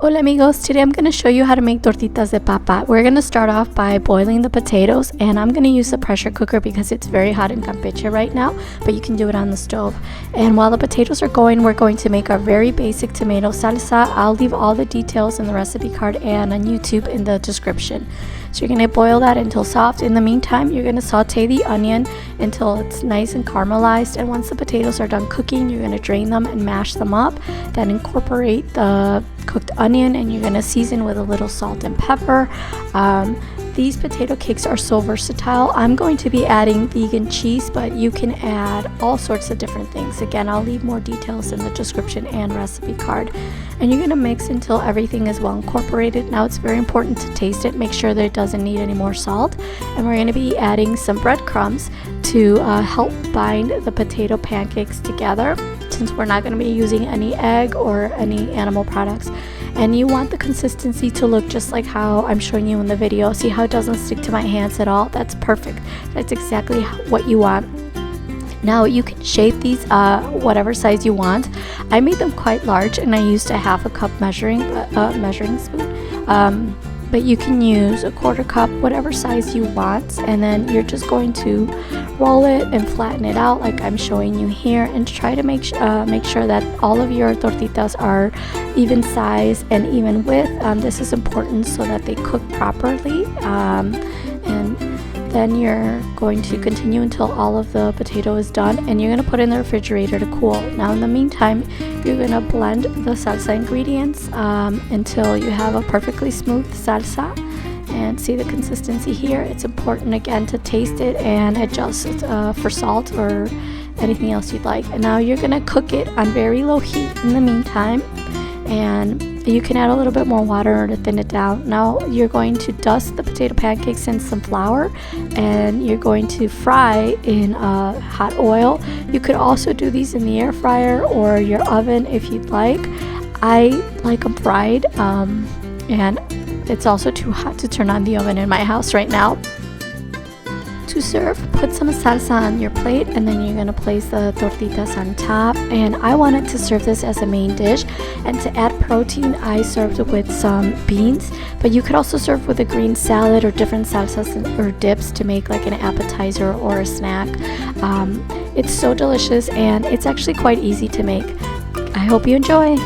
Hola amigos, today I'm going to show you how to make tortitas de papa. We're going to start off by boiling the potatoes, and I'm going to use the pressure cooker because it's very hot in Campeche right now, but you can do it on the stove. And while the potatoes are going, we're going to make our very basic tomato salsa. I'll leave all the details in the recipe card and on YouTube in the description. So you're going to boil that until soft. In the meantime, you're going to saute the onion until it's nice and caramelized, and once the potatoes are done cooking, you're going to drain them and mash them up. Then incorporate the cooked onion, and you're going to season with a little salt and pepper. These potato cakes are so versatile. I'm going to be adding vegan cheese, but you can add all sorts of different things. Again, I'll leave more details in the description and recipe card. And you're going to mix until everything is well incorporated. Now it's very important to taste it, make sure that it doesn't need any more salt. And we're going to be adding some breadcrumbs to help bind the potato pancakes together, since we're not going to be using any egg or any animal products. And you want the consistency to look just like how I'm showing you in the video. See how it doesn't stick to my hands at all? That's perfect. That's exactly what you want. Now you can shape these whatever size you want. I made them quite large, and I used a half a cup measuring spoon. But you can use a quarter cup, whatever size you want, and then you're just going to roll it and flatten it out like I'm showing you here, and try to make sure that all of your tortitas are even size and even width. This is important so that they cook properly, and then you're going to continue until all of the potato is done, and you're going to put it in the refrigerator to cool. Now in the meantime, you're going to blend the salsa ingredients until you have a perfectly smooth salsa. And see the consistency here. It's important again to taste it and adjust for salt or anything else you'd like. And now you're going to cook it on very low heat in the meantime, and you can add a little bit more water to thin it down. Now you're going to dust the potato pancakes in some flour, and you're going to fry in hot oil. You could also do these in the air fryer or your oven if you'd like. I like them fried, and it's also too hot to turn on the oven in my house right now. To serve, put some salsa on your plate, and then you're going to place the tortitas on top. And I wanted to serve this as a main dish, and to add protein I served with some beans, but you could also serve with a green salad or different salsas or dips to make like an appetizer or a snack. It's so delicious, and it's actually quite easy to make. I hope you enjoy.